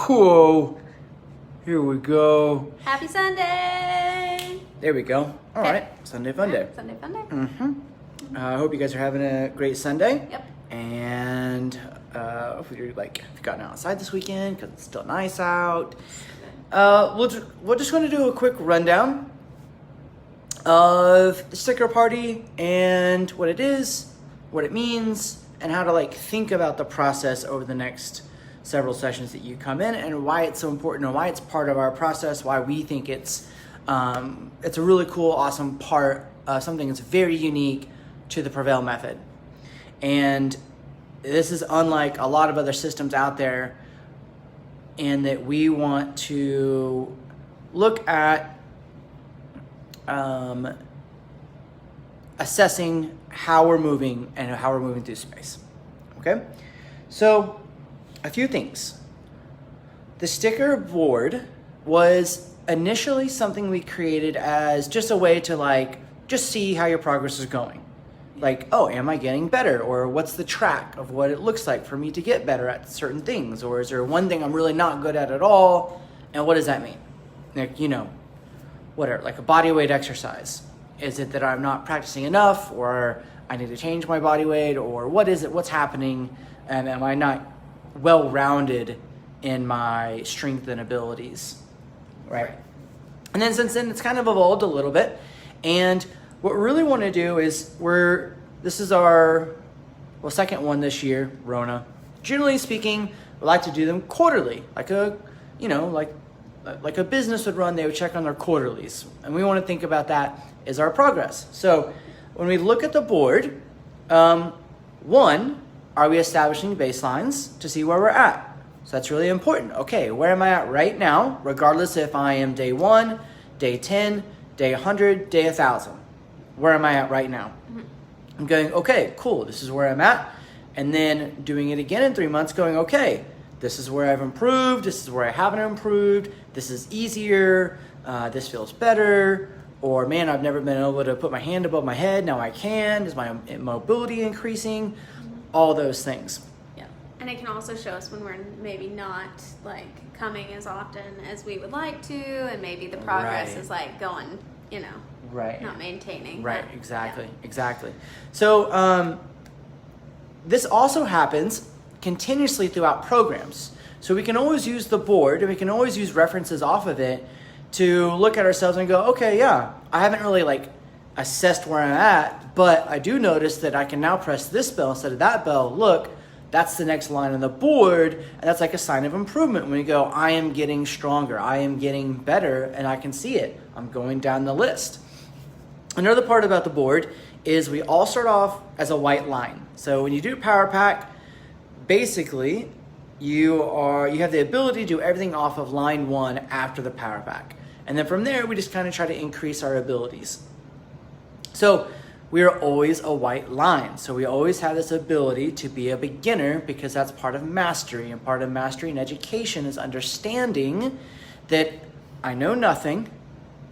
Whoa. Here we go. Happy Sunday! There we go. All Okay. right. Sunday fun day. Sunday fun day. I hope you guys are having a great Sunday. Yep. And if you've gotten outside this weekend because it's still nice out. We're just going to do a quick rundown of the sticker party and what it is, what it means, and how to think about the process over the next several sessions that you come in, and why it's so important and why it's part of our process, why we think it's a really cool, awesome part of something that's very unique to the Prevail method. And this is unlike a lot of other systems out there in that we want to look at assessing how we're moving and how we're moving through space. Okay? So, a few things. The sticker board was initially something we created as just a way to just see how your progress is going. Oh, am I getting better? Or what's the track of what it looks like for me to get better at certain things? Or is there one thing I'm really not good at all? And what does that mean? Whatever, a body weight exercise. Is it that I'm not practicing enough, or I need to change my body weight, or what is it? What's happening? And am I not well-rounded in my strength and abilities? Right. And then since then, it's kind of evolved a little bit. And what we really want to do is this is our second one this year, Rona. Generally speaking, we like to do them quarterly, like a business would run. They would check on their quarterlies, and we want to think about that as our progress. So when we look at the board, one, are we establishing baselines to see where we're at? So that's really important. Okay, where am I at right now, regardless if I am day 1, day 10, day 100, day 1,000? Where am I at right now? I'm going, okay, cool, this is where I'm at. And then doing it again in 3 months, going, okay, this is where I've improved, this is where I haven't improved, this is easier, this feels better, or man, I've never been able to put my hand above my head, now I can, is my mobility increasing? All those things. Yeah. And it can also show us when we're maybe not coming as often as we would like to, and maybe the progress is going, right, not maintaining. Right, exactly. So this also happens continuously throughout programs. So we can always use the board, and we can always use references off of it to look at ourselves and go, okay, yeah, I haven't really assessed where I'm at, but I do notice that I can now press this bell instead of that bell. Look, that's the next line on the board, and that's a sign of improvement when you go, I am getting stronger, I am getting better, and I can see it. I'm going down the list. Another part about the board is we all start off as a white line. So when you do Power Pack, basically you have the ability to do everything off of line 1 after the Power Pack. And then from there, we just kind of try to increase our abilities. So we are always a white line. So we always have this ability to be a beginner, because that's part of mastery. And part of mastery in education is understanding that I know nothing.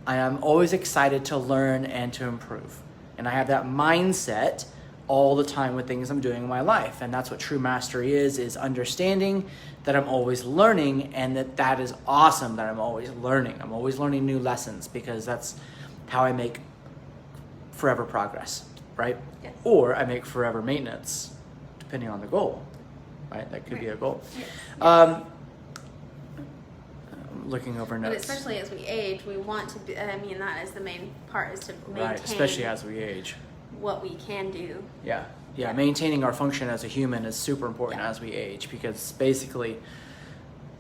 I am always excited to learn and to improve. And I have that mindset all the time with things I'm doing in my life. And that's what true mastery is understanding that I'm always learning, and that is awesome that I'm always learning. I'm always learning new lessons, because that's how I make forever progress, right? Yes. Or I make forever maintenance, depending on the goal, right? That could be a goal. Yes. I'm looking over But notes. especially as we age, we want to be, that is the main part, is to maintain Right, especially as we age. what we can do. Yeah, maintaining our function as a human is super important as we age, because basically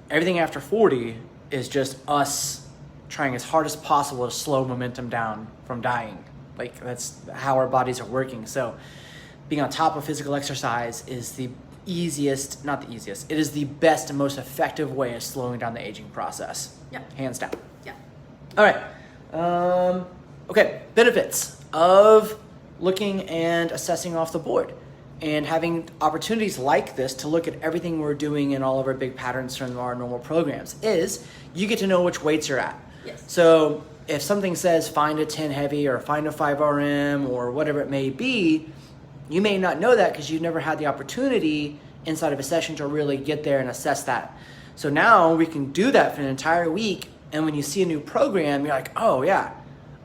everything after 40 is just us trying as hard as possible to slow momentum down from dying. That's how our bodies are working. So being on top of physical exercise is the not the easiest, it is the best and most effective way of slowing down the aging process. Yeah. Hands down. Yeah. All right. Okay, benefits of looking and assessing off the board, and having opportunities like this to look at everything we're doing in all of our big patterns from our normal programs is you get to know which weights you're at. Yes. So if something says find a 10 heavy or find a 5 RM or whatever it may be, you may not know that because you've never had the opportunity inside of a session to really get there and assess that. So now we can do that for an entire week. And when you see a new program, you're like, oh yeah,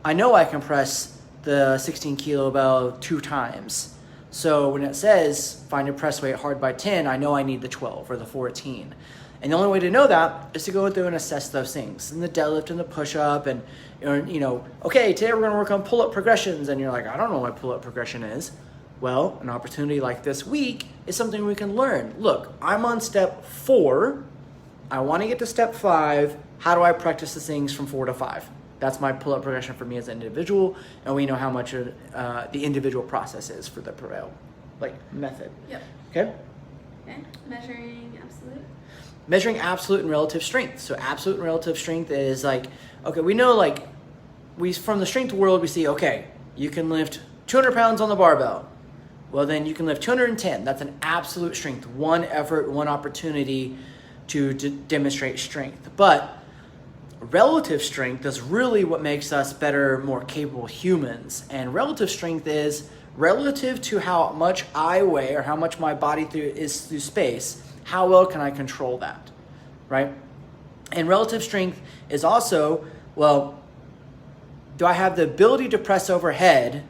I know I can press the 16 kilo bell 2 times. So when it says find your press weight hard by 10, I know I need the 12 or the 14. And the only way to know that is to go through and assess those things, and the deadlift and the push-up, and okay, today we're going to work on pull-up progressions, and you're like, I don't know what pull-up progression is. Well, an opportunity like this week is something we can learn. Look, I'm on step 4. I want to get to step 5. How do I practice the things from 4 to 5? That's my pull-up progression for me as an individual, and we know how much the individual process is for the Prevail method. Yep. Okay? Okay. Measuring absolute and relative strength. So absolute and relative strength is we know from the strength world we see, okay, you can lift 200 pounds on the barbell. Well, then you can lift 210. That's an absolute strength. One effort, one opportunity to demonstrate strength. But relative strength is really what makes us better, more capable humans. And relative strength is relative to how much I weigh or how much my body is through space. How well can I control that, right? And relative strength is also, do I have the ability to press overhead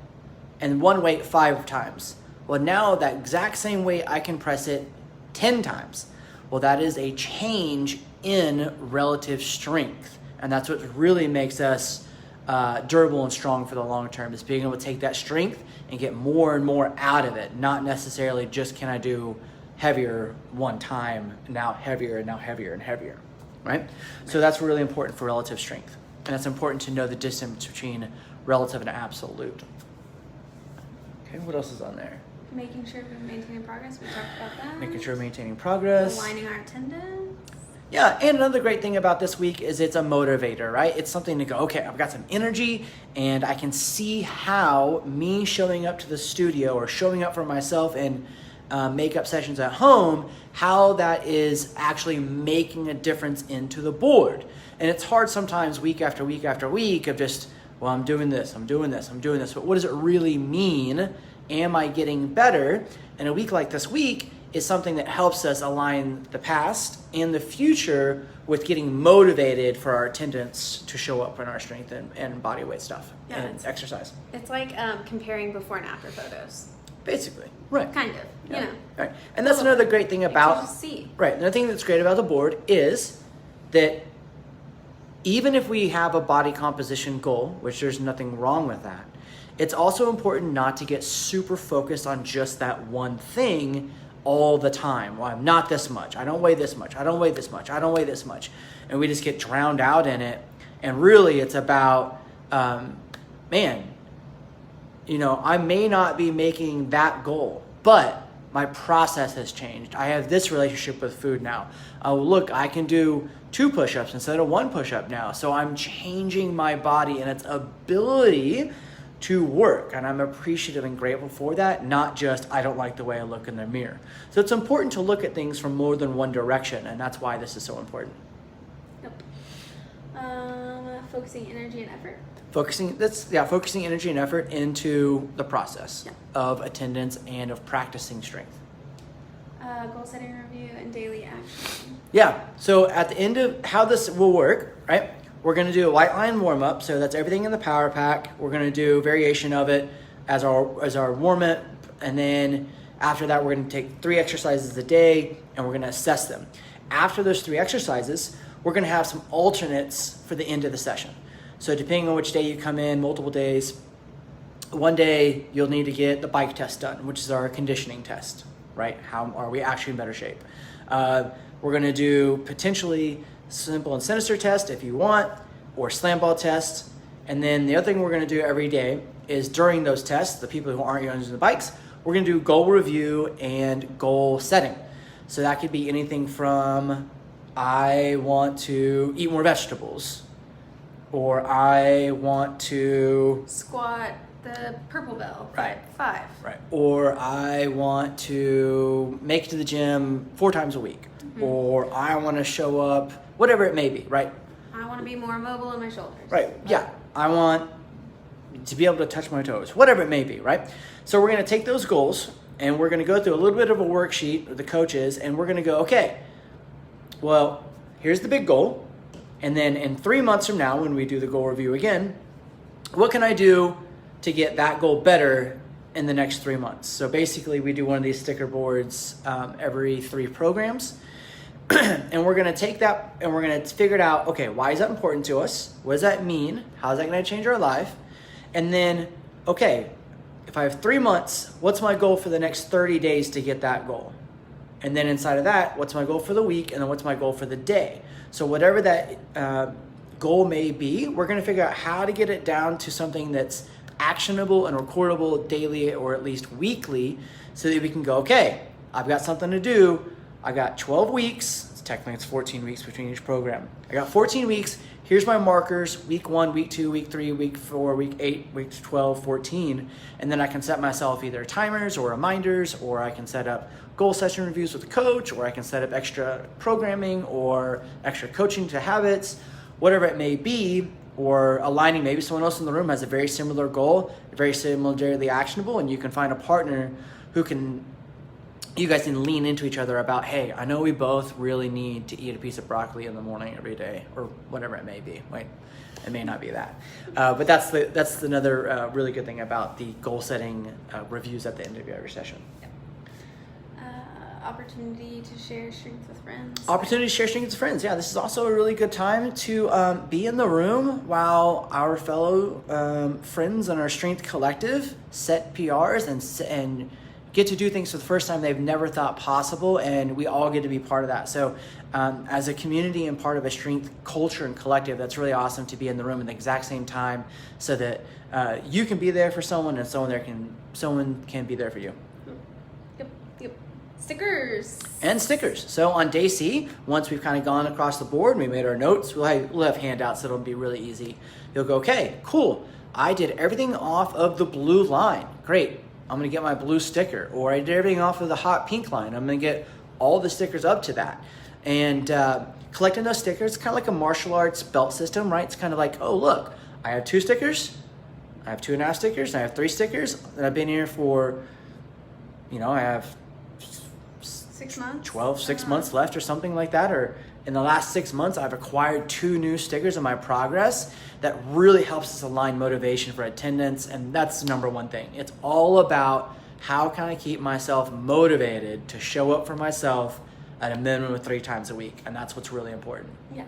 and one weight 5 times? Well, now that exact same weight, I can press it 10 times. Well, that is a change in relative strength. And that's what really makes us durable and strong for the long term, is being able to take that strength and get more and more out of it. Not necessarily just can I do heavier one time, now heavier and heavier, right? So that's really important for relative strength. And it's important to know the distance between relative and absolute. Okay, what else is on there? Making sure we're maintaining progress. We talked about that. Making sure we're maintaining progress. Aligning our attendance. Yeah, and another great thing about this week is it's a motivator, right? It's something to go, okay, I've got some energy, and I can see how me showing up to the studio or showing up for myself in makeup sessions at home, how that is actually making a difference into the board. And it's hard sometimes week after week after week of just, I'm doing this. But what does it really mean? Am I getting better? And a week like this week is something that helps us align the past and the future with getting motivated for our attendance to show up in our strength and body weight stuff and exercise. It's like comparing before and after photos. Basically, right. Kind of, yeah. Right. And that's another great thing about, see. Right, another thing that's great about the board is that even if we have a body composition goal, which there's nothing wrong with that, it's also important not to get super focused on just that one thing all the time. Well, I'm not this much. I don't weigh this much. I don't weigh this much. I don't weigh this much. And we just get drowned out in it. And really it's about, I may not be making that goal, but my process has changed. I have this relationship with food now. Look, I can do 2 push-ups instead of 1 push-up now. So I'm changing my body and its ability to work. And I'm appreciative and grateful for that, not just I don't like the way I look in the mirror. So it's important to look at things from more than one direction, and that's why this is so important. Yep. Focusing energy and effort. Focusing energy and effort into the process of attendance and of practicing strength. Goal setting review and daily action. Yeah, so at the end of how this will work, right? We're gonna do a white line warm up. So that's everything in the power pack. We're gonna do a variation of it as our warm up. And then after that, we're gonna take 3 exercises a day and we're gonna assess them. After those 3 exercises, we're gonna have some alternates for the end of the session. So depending on which day you come in, multiple days, one day you'll need to get the bike test done, which is our conditioning test, right? How are we actually in better shape? We're gonna do potentially simple and sinister test if you want, or slam ball test. And then the other thing we're gonna do every day is during those tests, the people who aren't using the bikes, we're gonna do goal review and goal setting. So that could be anything from I want to eat more vegetables, or I want to squat the purple bell. Right. 5. Right. Or I want to make it to the gym 4 times a week. Mm-hmm. Or I want to show up, whatever it may be, right? I want to be more mobile in my shoulders. Right. Yeah. I want to be able to touch my toes, whatever it may be, right? So we're going to take those goals and we're going to go through a little bit of a worksheet with the coaches, and we're going to go, okay, well, here's the big goal. And then in 3 months from now, when we do the goal review again, what can I do to get that goal better in the next 3 months? So basically we do one of these sticker boards every 3 programs. And we're going to take that and we're going to figure it out. Okay, why is that important to us? What does that mean? How is that going to change our life? And then, okay, if I have 3 months, what's my goal for the next 30 days to get that goal? And then inside of that, what's my goal for the week? And then what's my goal for the day? So whatever that goal may be, we're going to figure out how to get it down to something that's actionable and recordable daily or at least weekly, so that we can go, okay, I've got something to do. I got 12 weeks. Technically it's 14 weeks between each program. I got 14 weeks. Here's my markers: week 1, week 2, week 3, week 4, week 8, week 12, 14. And then I can set myself either timers or reminders, or I can set up goal session reviews with the coach, or I can set up extra programming or extra coaching to habits, whatever it may be, or aligning. Maybe someone else in the room has a very similar goal, very similarly actionable, and you can find a partner who can, you guys can lean into each other about, hey, I know we both really need to eat a piece of broccoli in the morning every day, or whatever it may be. Wait, it may not be that. But that's another really good thing about the goal setting reviews at the end of every session. Opportunity to share strength with friends. Opportunity to share strength with friends. Yeah, this is also a really good time to be in the room while our fellow friends in our strength collective set PRs and get to do things for the first time they've never thought possible, and we all get to be part of that. So as a community and part of a strength culture and collective, that's really awesome to be in the room at the exact same time, so that you can be there for someone and someone can be there for you. Yep. Stickers. And stickers. So on day C, once we've kind of gone across the board and we made our notes, we'll have handouts that'll be really easy. You'll go, okay, cool. I did everything off of the blue line. Great. I'm going to get my blue sticker. Or I did everything off of the hot pink line. I'm going to get all the stickers up to that. And collecting those stickers, kind of like a martial arts belt system, right? It's kind of like, oh, look, I have 2 stickers. I have 2.5 stickers. And I have 3 stickers. And I've been here for, I have 6 months? 6 months left or something like that. Or in the last 6 months, I've acquired 2 new stickers in my progress. That really helps us align motivation for attendance. And that's the number one thing. It's all about how can I keep myself motivated to show up for myself at a minimum of 3 times a week. And that's what's really important. Yeah.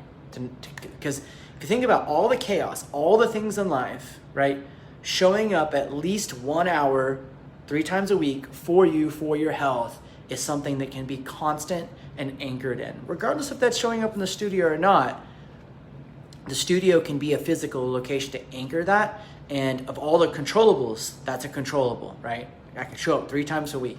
Because if you think about all the chaos, all the things in life, right? Showing up at least 1 hour, 3 times a week for you, for your health, is something that can be constant and anchored in. Regardless if that's showing up in the studio or not, the studio can be a physical location to anchor that. And of all the controllables, that's a controllable, right? I can show up 3 times a week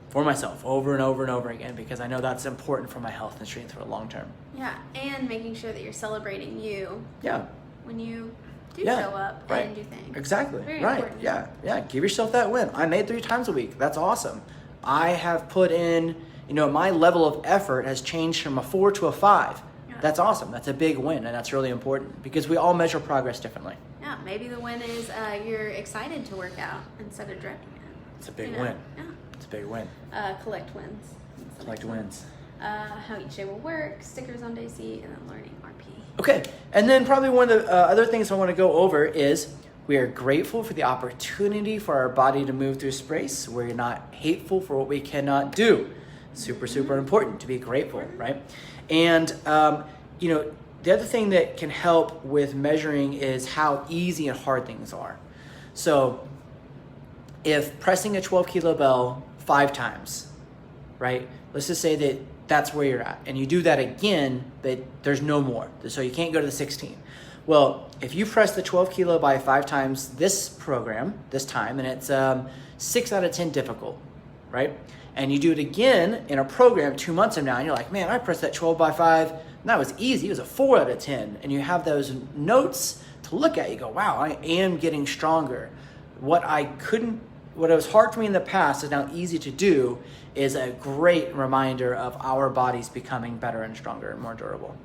for myself over and over and over again, because I know that's important for my health and strength for the long term. Yeah, and making sure that you're celebrating you. Yeah. When you do show up and do things. Exactly. Very right. important. Yeah. Give yourself that win. I made 3 times a week. That's awesome. I have put in, my level of effort has changed from a 4 to a 5. Yeah. That's awesome. That's a big win, and that's really important because we all measure progress differently. Yeah, maybe the win is you're excited to work out instead of dreading it. It's a big win. Yeah. It's a big win. Collect wins. Collect wins. How each day will work, stickers on day C, and then learning RP. Okay, and then probably one of the other things I want to go over is we are grateful for the opportunity for our body to move through space. We're not hateful for what we cannot do. Super important to be grateful, right? And, the other thing that can help with measuring is how easy and hard things are. So if pressing a 12 kilo bell 5 times, right? Let's just say that that's where you're at. And you do that again, but there's no more. So you can't go to the 16. Well, if you press the 12 kilo by 5 times this time, and it's 6 out of 10 difficult, right? And you do it again in a program 2 months from now, and you're like, man, I pressed that 12 by 5, and that was easy. It was a 4 out of 10. And you have those notes to look at. You go, wow, I am getting stronger. What was hard for me in the past is now easy to do is a great reminder of our bodies becoming better and stronger and more durable.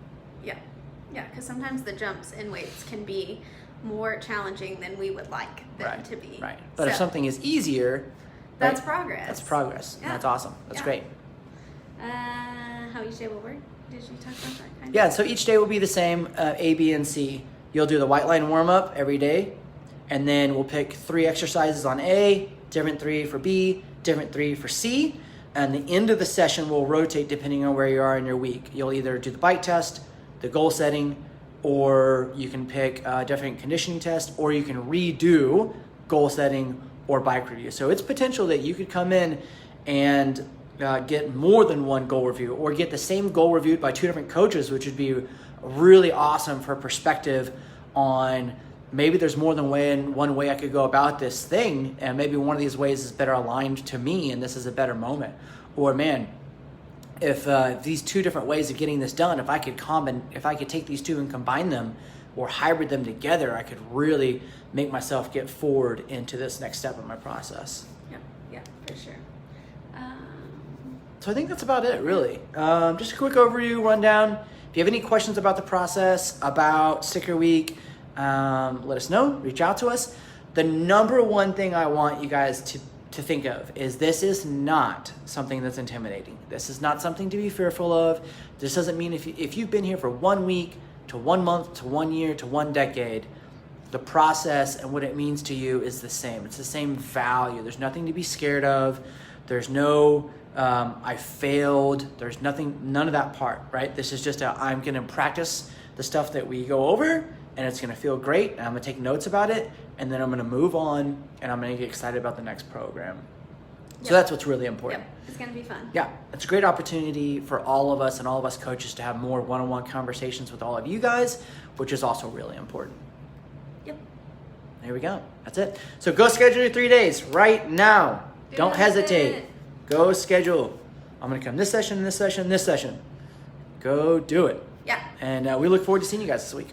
Yeah, because sometimes the jumps in weights can be more challenging than we would like them to be. Right. But if something is easier, that's progress. That's progress. Yeah. That's awesome. That's great. How each day will work. Did you talk about that kind Yeah, so each day will be the same, A, B, and C. You'll do the white line warm-up every day, and then we'll pick 3 exercises on A, different 3 for B, different 3 for C, and the end of the session will rotate depending on where you are in your week. You'll either do the bike test, the goal setting, or you can pick a different conditioning test, or you can redo goal setting or bike review. So it's potential that you could come in and get more than one goal review, or get the same goal reviewed by 2 different coaches, which would be really awesome for perspective on maybe there's more than one way I could go about this thing, and maybe one of these ways is better aligned to me and this is a better moment. Or man, if these 2 different ways of getting this done, if I could take these 2 and combine them or hybrid them together, I could really make myself get forward into this next step of my process. Yeah, for sure. So I think that's about it, really. Just a quick overview, rundown. If you have any questions about the process, about Sticker Week, let us know, reach out to us. The number one thing I want you guys to think of is this is not something that's intimidating. This is not something to be fearful of. This doesn't mean if you've been here for 1 week to 1 month to 1 year to 1 decade, the process and what it means to you is the same. It's the same value. There's nothing to be scared of. There's no I failed. There's none of that part, right? This is just I'm going to practice the stuff that we go over, and it's going to feel great, and I'm going to take notes about it, and then I'm going to move on, and I'm going to get excited about the next program. So that's what's really important. Yep, it's going to be fun. Yeah, it's a great opportunity for all of us and all of us coaches to have more one-on-one conversations with all of you guys, which is also really important. Yep. There we go. That's it. So go schedule your 3 days right now. Don't Do hesitate. it. Go schedule. I'm going to come this session, this session, this session. Go do it. Yeah. And we look forward to seeing you guys this week.